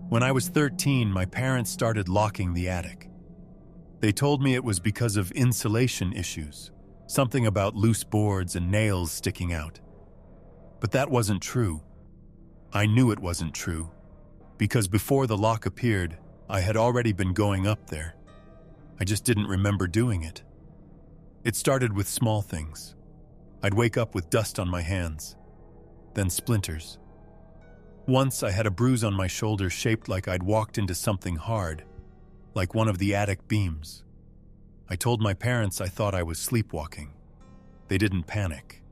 When I was 13, my parents started locking the attic. They told me it was because of insulation issues, something about loose boards and nails sticking out. But that wasn't true. I knew it wasn't true, because before the lock appeared, I had already been going up there. I just didn't remember doing it. It started with small things. I'd wake up with dust on my hands, then splinters. Once I had a bruise on my shoulder shaped like I'd walked into something hard, like one of the attic beams. I told my parents I thought I was sleepwalking. They didn't panic.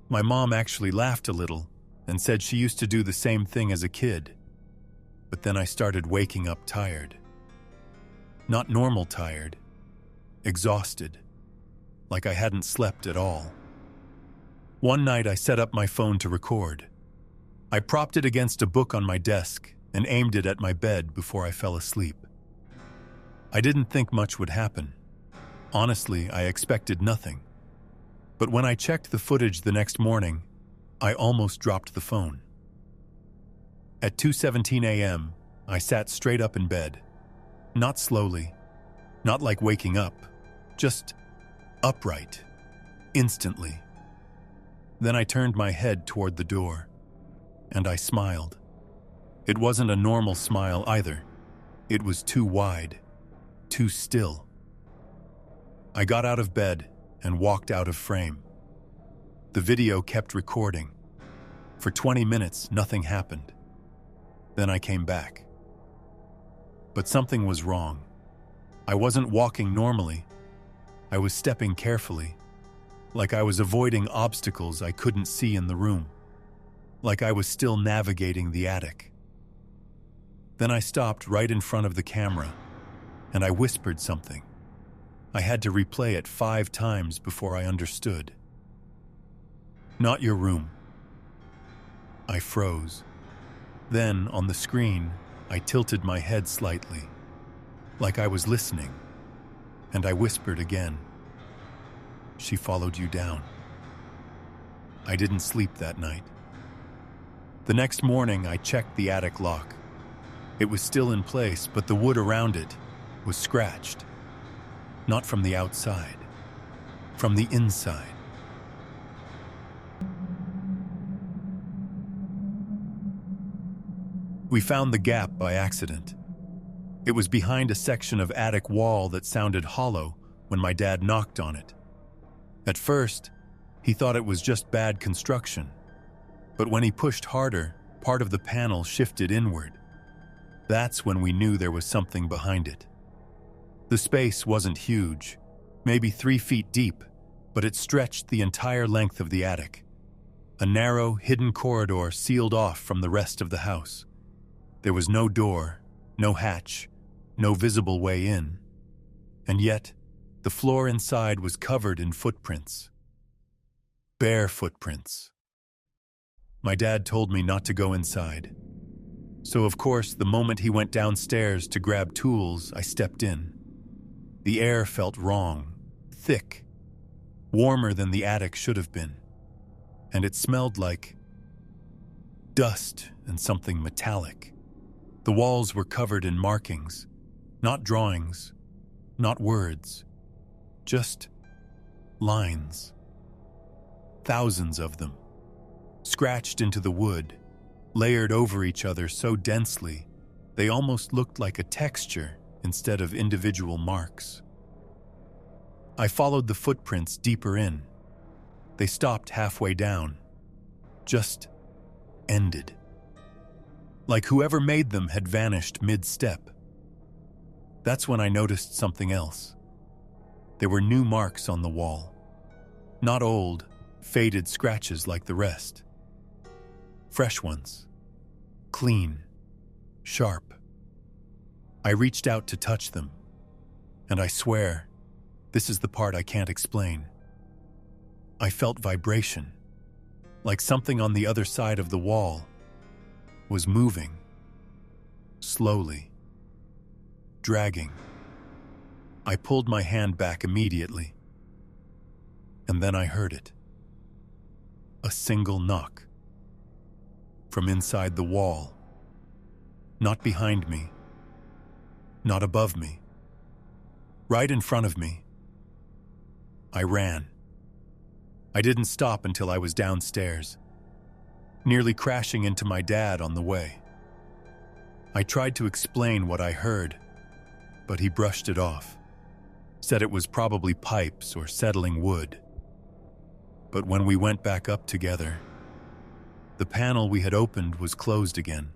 My mom actually laughed a little and said she used to do the same thing as a kid. But then I started waking up tired. Not normal tired, exhausted, like I hadn't slept at all. One night I set up my phone to record. I propped it against a book on my desk and aimed it at my bed before I fell asleep. I didn't think much would happen. Honestly, I expected nothing. But when I checked the footage the next morning, I almost dropped the phone. At 2:17 a.m., I sat straight up in bed. Not slowly, not like waking up, just upright, instantly. Then I turned my head toward the door, and I smiled. It wasn't a normal smile either. It was too wide, too still. I got out of bed and walked out of frame. The video kept recording. For 20 minutes, nothing happened. Then I came back. But something was wrong. I wasn't walking normally. I was stepping carefully, like I was avoiding obstacles I couldn't see in the room, like I was still navigating the attic. Then I stopped right in front of the camera, and I whispered something. I had to replay it 5 times before I understood. "Not your room." I froze. Then, on the screen, I tilted my head slightly, like I was listening, and I whispered again. "She followed you down." I didn't sleep that night. The next morning, I checked the attic lock. It was still in place, but the wood around it was scratched. Not from the outside, from the inside. We found the gap by accident. It was behind a section of attic wall that sounded hollow when my dad knocked on it. At first, he thought it was just bad construction, but when he pushed harder, part of the panel shifted inward. That's when we knew there was something behind it. The space wasn't huge, maybe 3 feet deep, but it stretched the entire length of the attic. A narrow, hidden corridor sealed off from the rest of the house. There was no door, no hatch, no visible way in. And yet, the floor inside was covered in footprints. Bare footprints. My dad told me not to go inside. So of course, the moment he went downstairs to grab tools, I stepped in. The air felt wrong, thick, warmer than the attic should have been. And it smelled like dust and something metallic. The walls were covered in markings, not drawings, not words, just lines. Thousands of them, scratched into the wood, layered over each other so densely, they almost looked like a texture instead of individual marks. I followed the footprints deeper in. They stopped halfway down, just ended. Like whoever made them had vanished mid-step. That's when I noticed something else. There were new marks on the wall. Not old, faded scratches like the rest. Fresh ones. Clean. Sharp. I reached out to touch them. And I swear, this is the part I can't explain. I felt vibration. Like something on the other side of the wall was moving, slowly, dragging. I pulled my hand back immediately, and then I heard it. A single knock from inside the wall. Not behind me. Not above me. Right in front of me. I ran. I didn't stop until I was downstairs, nearly crashing into my dad on the way. I tried to explain what I heard, but he brushed it off, said it was probably pipes or settling wood. But when we went back up together, the panel we had opened was closed again.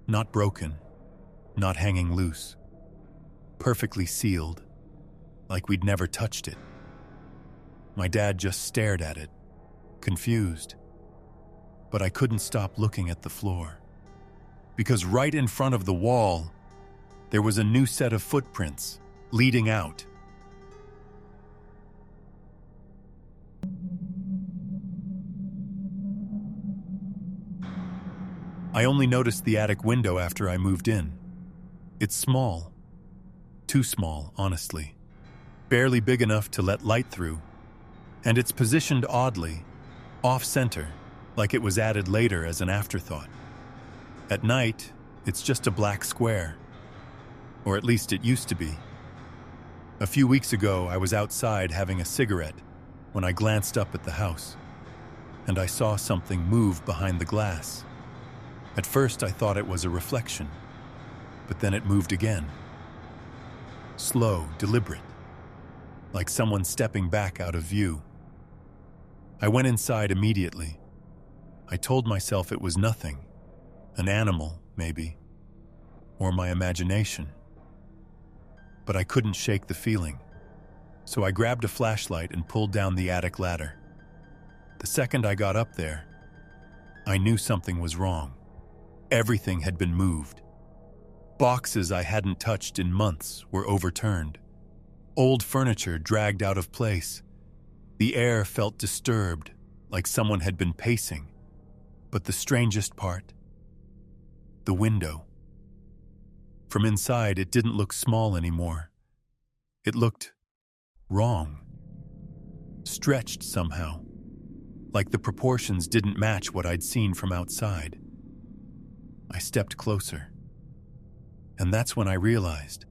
Not broken, not hanging loose. Perfectly sealed, like we'd never touched it. My dad just stared at it, confused. But I couldn't stop looking at the floor, because right in front of the wall, there was a new set of footprints leading out. I only noticed the attic window after I moved in. It's small. Too small, honestly. Barely big enough to let light through. And it's positioned oddly, off-center, like it was added later as an afterthought. At night, it's just a black square. Or at least it used to be. A few weeks ago, I was outside having a cigarette when I glanced up at the house, and I saw something move behind the glass. At first, I thought it was a reflection, but then it moved again. Slow, deliberate, like someone stepping back out of view. I went inside immediately. I told myself it was nothing, an animal, maybe, or my imagination. But I couldn't shake the feeling, so I grabbed a flashlight and pulled down the attic ladder. The second I got up there, I knew something was wrong. Everything had been moved. Boxes I hadn't touched in months were overturned. Old furniture dragged out of place. The air felt disturbed, like someone had been pacing. But the strangest part, the window. From inside, it didn't look small anymore. It looked wrong. Stretched somehow, like the proportions didn't match what I'd seen from outside. I stepped closer, and that's when I realized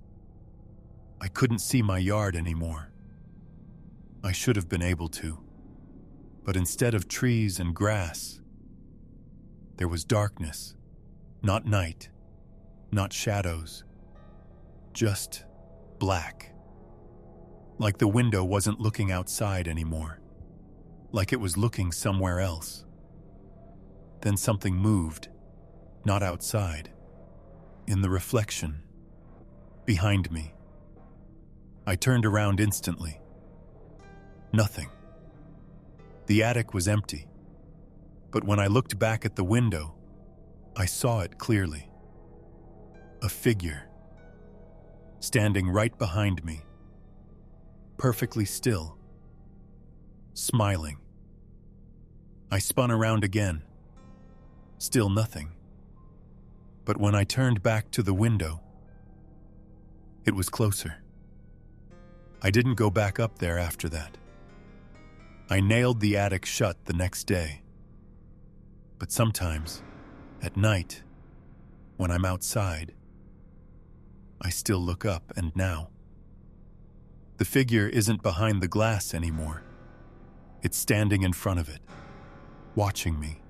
I couldn't see my yard anymore. I should have been able to, but instead of trees and grass, there was darkness, not night, not shadows, just black. Like the window wasn't looking outside anymore, like it was looking somewhere else. Then something moved. Not outside, in the reflection, behind me. I turned around instantly. Nothing. The attic was empty, but when I looked back at the window, I saw it clearly. A figure, standing right behind me, perfectly still, smiling. I spun around again. Still nothing. But when I turned back to the window, it was closer. I didn't go back up there after that. I nailed the attic shut the next day. But sometimes, at night, when I'm outside, I still look up, and now, the figure isn't behind the glass anymore. It's standing in front of it, watching me.